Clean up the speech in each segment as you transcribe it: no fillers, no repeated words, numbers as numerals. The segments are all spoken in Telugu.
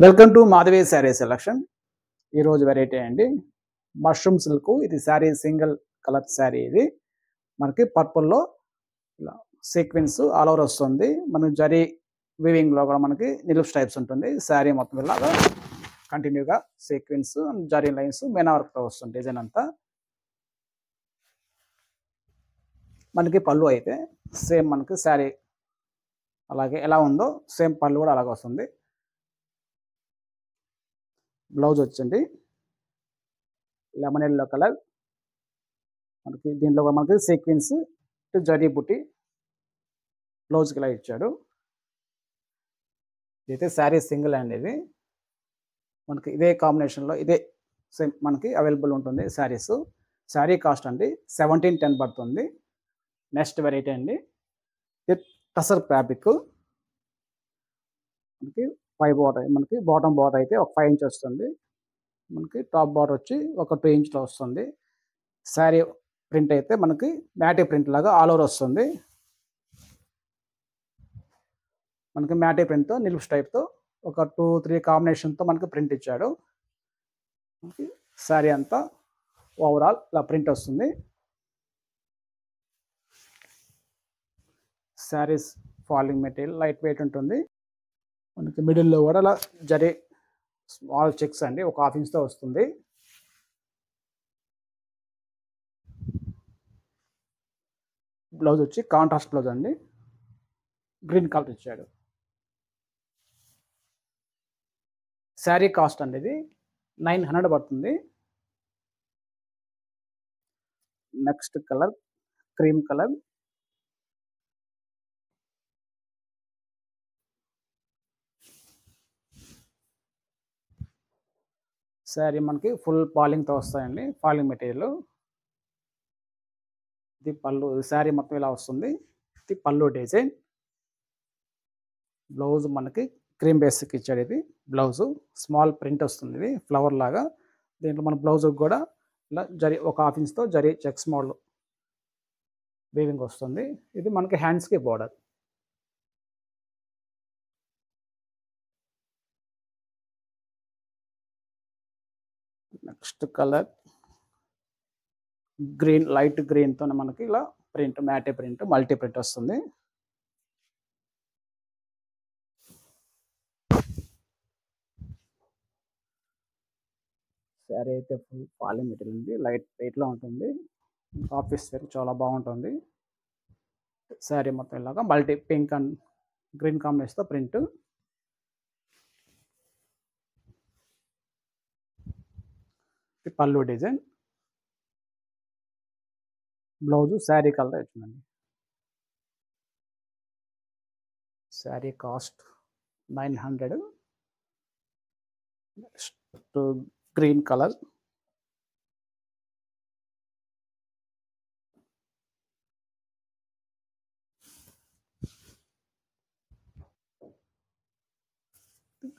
Welcome to Madhavi sari selection. ఈరోజు వెరైటీ అండి మష్రూమ్ సిల్క్. ఇది శారీ సింగిల్ కలర్ శారీ. ఇది మనకి పర్పుల్లో ఇలా సీక్వెన్స్ ఆల్ ఓవర్ వస్తుంది. మనకి జరీ వీవింగ్లో కూడా మనకి నిలుఫ్ టైప్స్ ఉంటుంది. శారీ మొత్తం ఇలాగా కంటిన్యూగా సీక్వెన్స్ జరీ లైన్స్ మెయిన్ వర్క్తో వస్తుంది. డిజైన్ అంతా మనకి పళ్ళు అయితే సేమ్ మనకి శారీ అలాగే ఎలా ఉందో సేమ్ పళ్ళు కూడా అలాగే వస్తుంది. బ్లౌజ్ వచ్చింది లెమన్ ఎల్లో కలర్. మనకి దీంట్లో కూడా మనకి సీక్వెన్స్ జరీ బుట్టి బ్లౌజ్కి ఇలా ఇచ్చాడు. ఇదైతే శారీ సింగిల్ అండ్ ఇది మనకి ఇదే కాంబినేషన్లో ఇదే సేమ్ మనకి అవైలబుల్ ఉంటుంది శారీస్. శారీ కాస్ట్ అండి 1710 పడుతుంది. నెక్స్ట్ వెరైటీ అండి ఇది టసర్ ఫ్యాబ్రిక్. మనకి 5 బార్డర్, మనకి బాటమ్ బార్డర్ అయితే ఒక 5 ఇంచ్ వస్తుంది. మనకి టాప్ బార్డర్ వచ్చి ఒక 2 ఇంచ్లో వస్తుంది. శారీ ప్రింట్ అయితే మనకి మ్యాటీ ప్రింట్ లాగా ఆల్ ఓవర్ వస్తుంది. మనకి మ్యాటీ ప్రింట్తో నిలుఫ్ టైప్తో ఒక 2-3 కాంబినేషన్తో మనకి ప్రింట్ ఇచ్చాడు. మనకి శారీ అంతా ఓవరాల్ ఇలా ప్రింట్ వస్తుంది. Saris falling material light weight ఉంటుంది. మనకి మిడిల్లో కూడా అలా జరీ స్మాల్ చెక్స్ అండి ఒక 1/2 ఇంచ్తో వస్తుంది. బ్లౌజ్ వచ్చి కాంట్రాస్ట్ బ్లౌజ్ అండి, గ్రీన్ కలర్ ఇచ్చాడు. శారీ కాస్ట్ అండి ఇది 900 పడుతుంది. Next colour cream colour. Sari మనకి ఫుల్ పాలింగ్తో వస్తాయండి, పాలింగ్ మెటీరియల్. ఇది పళ్ళు, శారీ మొత్తం ఇలా వస్తుంది. ఇది పళ్ళు డిజైన్. బ్లౌజ్ మనకి క్రీమ్ బేసిక్ ఇచ్చాడు. ఇది బ్లౌజు స్మాల్ ప్రింట్ వస్తుంది. ఇది ఫ్లవర్ లాగా. దీంట్లో మన బ్లౌజ్కి కూడా ఇలా జరీ ఒక 1/2 ఇంచ్తో జరీ చెక్స్ మోడల్ వీవింగ్ వస్తుంది. ఇది మనకి హ్యాండ్స్కి border. Next colour green, light గ్రీన్తో మనకి ఇలా print matte print multi print వస్తుంది. శారీ అయితే ఫుల్ పాలింగ్ మెటీరియల్ ఉంది, లైట్ వెయిట్లో ఉంటుంది. ఆఫీస్ వేర్ చాలా బాగుంటుంది. శారీ మొత్తం ఇలాగా మల్టీ పింక్ అండ్ గ్రీన్ కాంబినేషన్తో ప్రింట్. పళ్ళు డిజైన్. బ్లౌజు శారీ కలర్ వచ్చిందండి. Sari cost 900. Next green colour.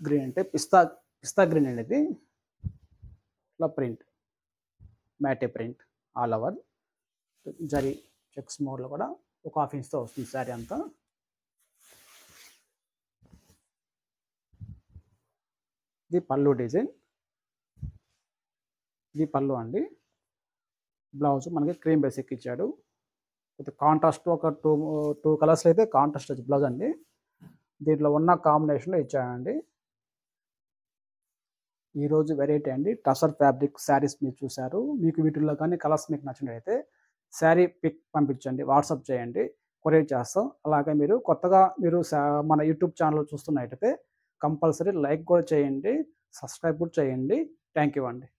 Green అంటే పిస్తా పిస్తా గ్రీన్ అండి. ఇది ఇలా print matte print all over zari checks మోడ్లో కూడా ఒక 1/2 ఇంచ్తో వస్తుంది శారీ అంతా. ఇది పళ్ళు డిజైన్. ఇది పళ్ళు అండి. బ్లౌజ్ మనకి క్రీమ్ బేసిక్ ఇచ్చాడు. కాంట్రాస్ట్ ఒక టూ కలర్స్లో అయితే కాంట్రాస్ట్ వచ్చి బ్లౌజ్ అండి. దీంట్లో ఉన్న కాంబినేషన్లో ఇచ్చాడండి. ఈరోజు వెరైటీ అండి టసర్ ఫ్యాబ్రిక్ శారీస్ మీరు చూశారు. మీకు వీటిల్లో కానీ కలర్స్ మీకు నచ్చినట్లయితే శారీ పిక్ పంపించండి, వాట్సాప్ చేయండి, కొరియర్ చేస్తాం. అలాగే మీరు కొత్తగా మన యూట్యూబ్ ఛానల్ చూస్తున్నట్టయితే కంపల్సరీ లైక్ కూడా చేయండి, సబ్స్క్రైబ్ కూడా చేయండి. థ్యాంక్ యూ అండి.